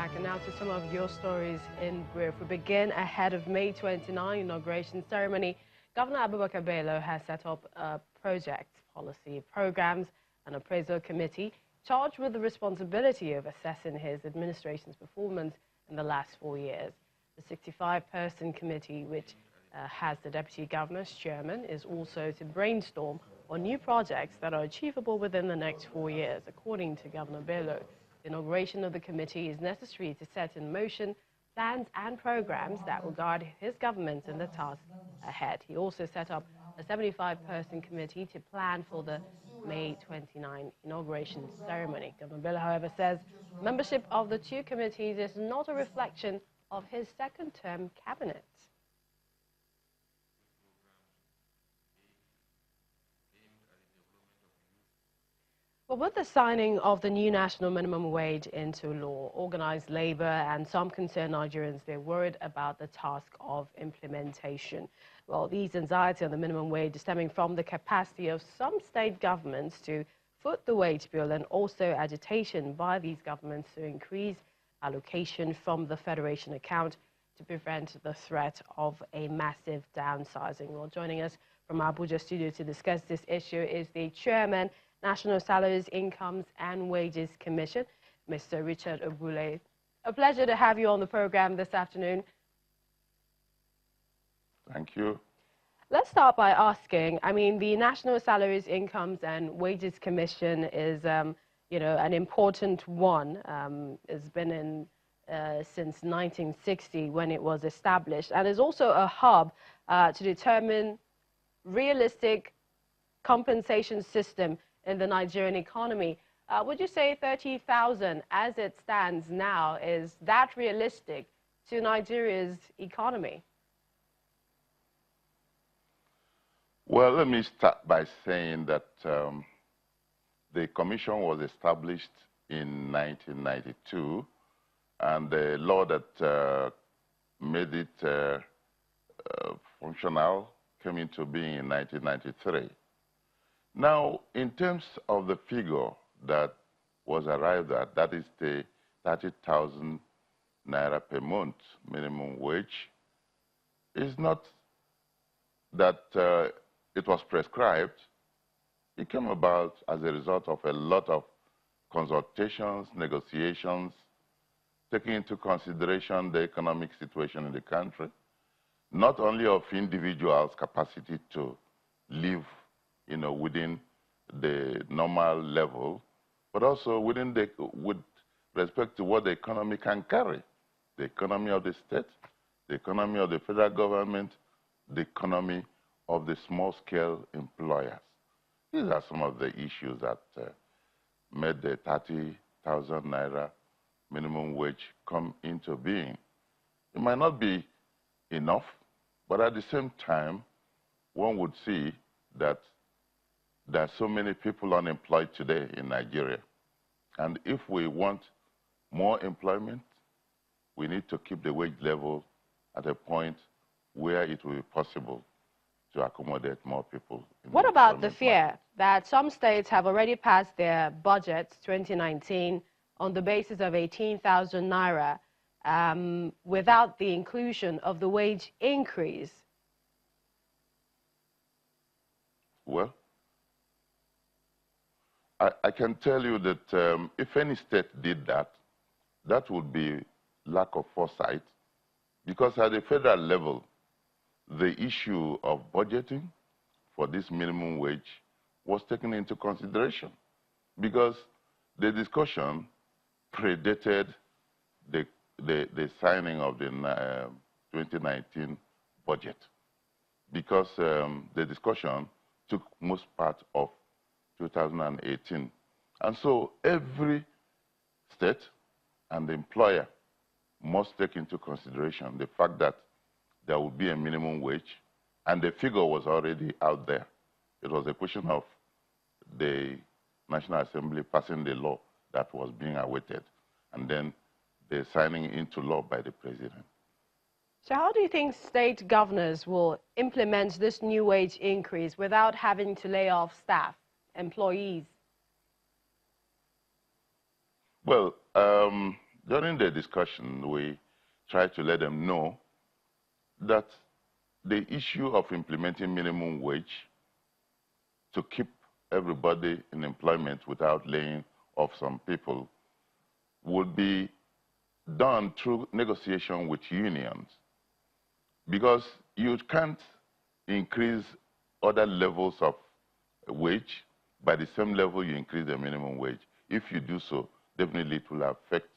back, and now to some of your stories in brief. We begin ahead of May 29 inauguration ceremony. Governor Abubakar Bello has set up a project, policy, programs and appraisal committee charged with the responsibility of assessing his administration's performance in the last 4 years. The 65-person committee, which has the deputy governor's chairman, is also to brainstorm on new projects that are achievable within the next 4 years. According to Governor Bello, the inauguration of the committee is necessary to set in motion plans and programs that will guide his government in the task ahead. He also set up a 75-person committee to plan for the May 29 inauguration ceremony. Governor Bello, however, says membership of the two committees is not a reflection of his second-term cabinet. Well, with the signing of the new national minimum wage into law, organized labor and some concerned Nigerians, they're worried about the task of implementation. Well, these anxiety on the minimum wage is stemming from the capacity of some state governments to foot the wage bill, and also agitation by these governments to increase allocation from the Federation account to prevent the threat of a massive downsizing. Well, joining us from Abuja studio to discuss this issue is the chairman, National Salaries, Incomes and Wages Commission, Mr. Richard Obule. A pleasure to have you on the program this afternoon. Thank you. Let's start by asking, I mean, the National Salaries, Incomes and Wages Commission is, you know, an important one. It's been in since 1960 when it was established, and is also a hub to determine realistic compensation system in the Nigerian economy. Would you say 30,000 as it stands now, is that realistic to Nigeria's economy? Well, let me start by saying that the commission was established in 1992, and the law that made it functional came into being in 1993. Now, in terms of the figure that was arrived at, that is the 30,000 naira per month minimum wage, is not that it was prescribed. It came about as a result of a lot of consultations, negotiations, taking into consideration the economic situation in the country, not only of individuals' capacity to live, you know, within the normal level, but also with respect to what the economy can carry. The economy of the state, the economy of the federal government, the economy of the small-scale employers. These are some of the issues that made the 30,000 naira minimum wage come into being. It might not be enough, but at the same time, one would see that there are so many people unemployed today in Nigeria. And if we want more employment, we need to keep the wage level at a point where it will be possible to accommodate more people. What about the fear that some states have already passed their budgets 2019 on the basis of 18,000 naira without the inclusion of the wage increase? Well, I can tell you that if any state did that, that would be lack of foresight, because at the federal level, the issue of budgeting for this minimum wage was taken into consideration, because the discussion predated the signing of the 2019 budget, because the discussion took most part of 2018. And so every state and the employer must take into consideration the fact that there will be a minimum wage, and the figure was already out there. It was a question of the National Assembly passing the law that was being awaited, and then the signing into law by the president. So how do you think state governors will implement this new wage increase without having to lay off staff, employees? Well, during the discussion, we tried to let them know that the issue of implementing minimum wage to keep everybody in employment without laying off some people would be done through negotiation with unions, because you can't increase other levels of wage by the same level you increase the minimum wage. If you do so, definitely it will affect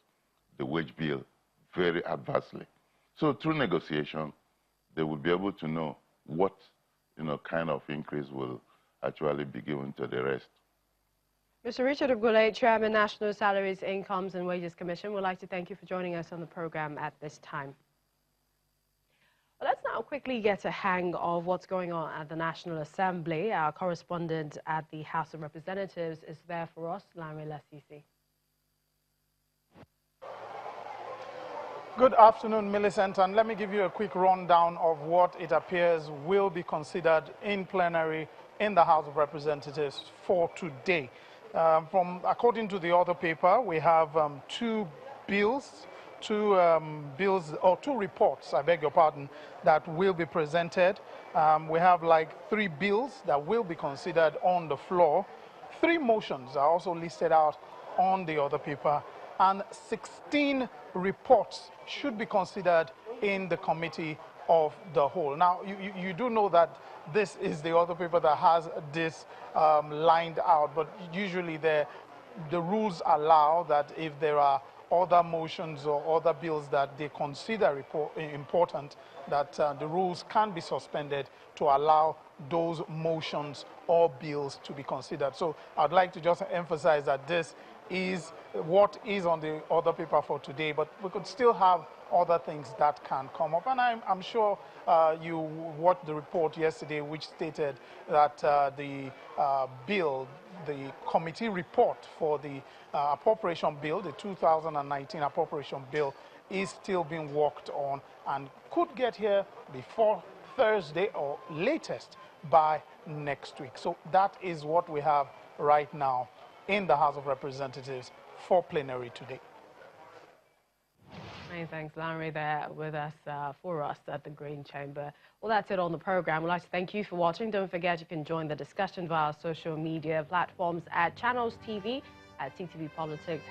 the wage bill very adversely. So through negotiation, they will be able to know what kind of increase will actually be given to the rest. Mr. Richard Ogule, Chairman, National Salaries, Incomes and Wages Commission, would like to thank you for joining us on the program at this time. Well, let's now quickly get a hang of what's going on at the National Assembly. Our correspondent at the House of Representatives is there for us, NISWC. Good afternoon, Millicent, and let me give you a quick rundown of what it appears will be considered in plenary in the House of Representatives for today. According to the other paper, we have two reports, I beg your pardon, that will be presented. We have like 3 bills that will be considered on the floor. 3 motions are also listed out on the other paper, and 16 reports should be considered in the committee of the whole. Now, you do know that this is the other paper that has this lined out, but usually the rules allow that if there are other motions or other bills that they consider important, that the rules can be suspended to allow those motions or bills to be considered. So I'd like to just emphasize that this is what is on the other paper for today, but we could still have other things that can come up. And I'm sure you watched the report yesterday, which stated that the committee report for the appropriation bill, the 2019 appropriation bill, is still being worked on and could get here before Thursday or latest by next week. So that is what we have right now in the House of Representatives for plenary today. Many thanks, Larry, there with us for us at the Green Chamber. Well, that's it on the program. We'd like to thank you for watching. Don't forget you can join the discussion via our social media platforms at Channels TV, at TTV Politics,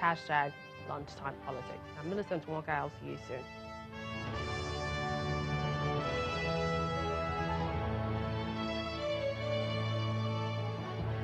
#Lunchtime Politics. I'm Millicent Walker. I'll see you soon.